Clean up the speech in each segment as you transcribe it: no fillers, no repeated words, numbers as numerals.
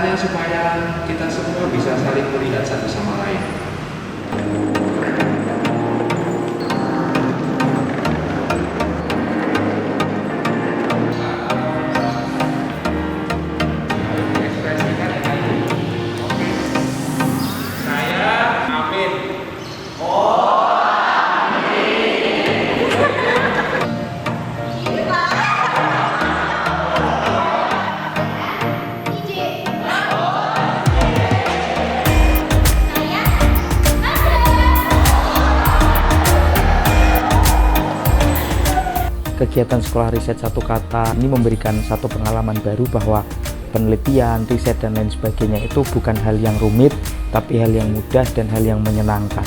Caranya supaya kita semua bisa saling melihat satu sama lain. Kegiatan sekolah riset satu kata ini memberikan satu pengalaman baru bahwa penelitian, riset, dan lain sebagainya itu bukan hal yang rumit, tapi hal yang mudah dan hal yang menyenangkan.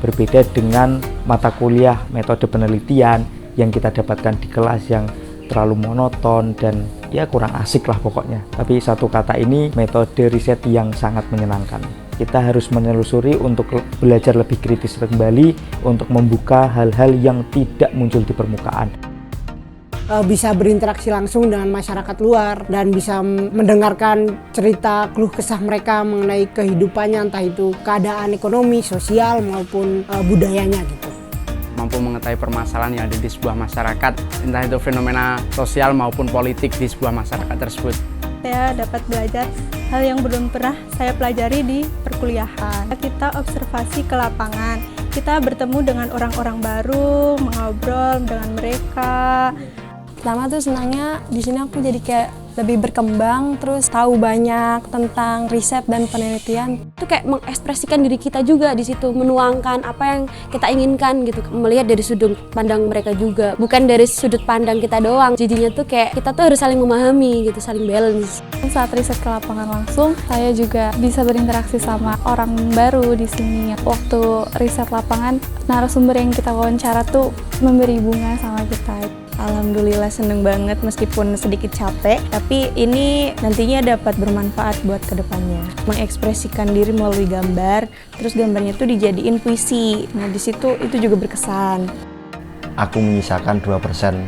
Berbeda dengan mata kuliah metode penelitian yang kita dapatkan di kelas yang terlalu monoton dan ya kurang asik lah pokoknya. Tapi satu kata ini metode riset yang sangat menyenangkan. Kita harus menelusuri untuk belajar lebih kritis kembali untuk membuka hal-hal yang tidak muncul di permukaan. Bisa berinteraksi langsung dengan masyarakat luar dan bisa mendengarkan cerita keluh kesah mereka mengenai kehidupannya, entah itu keadaan ekonomi, sosial maupun budayanya gitu. Mampu mengetahui permasalahan yang ada di sebuah masyarakat, entah itu fenomena sosial maupun politik di sebuah masyarakat tersebut. Saya dapat belajar hal yang belum pernah saya pelajari di perkuliahan. Kita observasi ke lapangan, kita bertemu dengan orang-orang baru, mengobrol dengan mereka. Pertama tuh senangnya di sini aku jadi kayak lebih berkembang, terus tahu banyak tentang riset dan penelitian. Itu kayak mengekspresikan diri kita juga di situ, menuangkan apa yang kita inginkan gitu, melihat dari sudut pandang mereka juga, bukan dari sudut pandang kita doang. Jadinya tuh kayak kita tuh harus saling memahami gitu, saling balance. Saat riset ke lapangan langsung, saya juga bisa berinteraksi sama orang baru di sini. Waktu riset lapangan, narasumber yang kita wawancara tuh memberi bunga sama kita. Alhamdulillah seneng banget meskipun sedikit capek, tapi ini nantinya dapat bermanfaat buat kedepannya. Mengekspresikan diri melalui gambar, terus gambarnya tuh dijadiin puisi. Nah di situ itu juga berkesan. Aku menyisakan 2%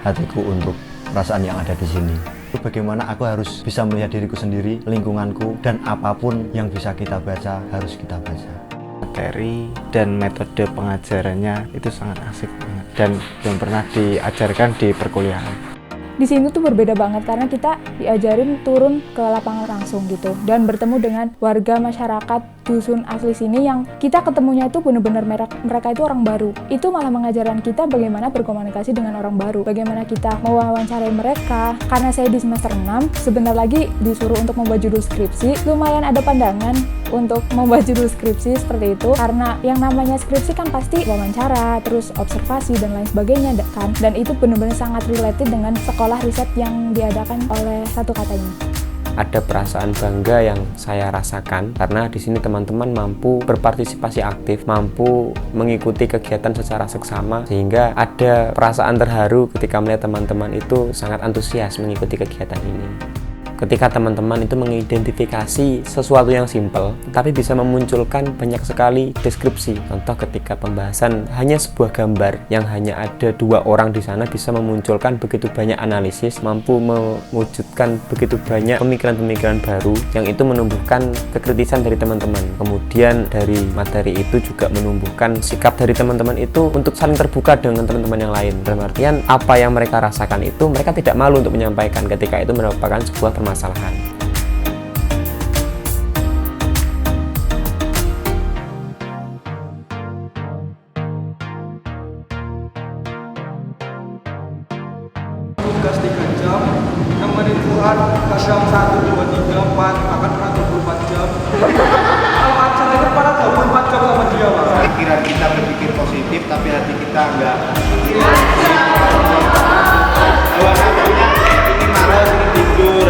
hatiku untuk perasaan yang ada di sini. Bagaimana aku harus bisa melihat diriku sendiri, lingkunganku, dan apapun yang bisa kita baca harus kita baca. Materi dan metode pengajarannya itu sangat asik banget dan belum pernah diajarkan di perkuliahan. Di sini tuh berbeda banget karena kita diajarin turun ke lapangan langsung gitu dan bertemu dengan warga masyarakat dusun asli sini yang kita ketemunya itu benar-benar mereka itu orang baru. Itu malah mengajarkan kita bagaimana berkomunikasi dengan orang baru, bagaimana kita mewawancarai mereka. Karena saya di semester 6, sebentar lagi disuruh untuk membuat judul skripsi, lumayan ada pandangan untuk membuat judul skripsi seperti itu karena yang namanya skripsi kan pasti wawancara, terus observasi dan lain sebagainya kan, dan itu benar-benar sangat related dengan sekolah riset yang diadakan oleh satu kata ini. Ada perasaan bangga yang saya rasakan karena di sini teman-teman mampu berpartisipasi aktif, mampu mengikuti kegiatan secara seksama, sehingga ada perasaan terharu ketika melihat teman-teman itu sangat antusias mengikuti kegiatan ini. Ketika teman-teman itu mengidentifikasi sesuatu yang simpel, tapi bisa memunculkan banyak sekali deskripsi. Contoh ketika pembahasan hanya sebuah gambar yang hanya ada 2 orang di sana bisa memunculkan begitu banyak analisis, mampu mewujudkan begitu banyak pemikiran-pemikiran baru yang itu menumbuhkan kekritisan dari teman-teman. Kemudian dari materi itu juga menumbuhkan sikap dari teman-teman itu untuk saling terbuka dengan teman-teman yang lain. Dalam artian apa yang mereka rasakan itu mereka tidak malu untuk menyampaikan ketika itu merupakan sebuah permasalahan. Tugas 3 jam, nemenin Fuad kadang 1, 2, 3, 4, akan pernah 24 jam. Kalau acaranya pada 24 jam sama dia, Pak. Pikiran kita berpikir positif, tapi hati kita enggak. Ini marah, ini tidur.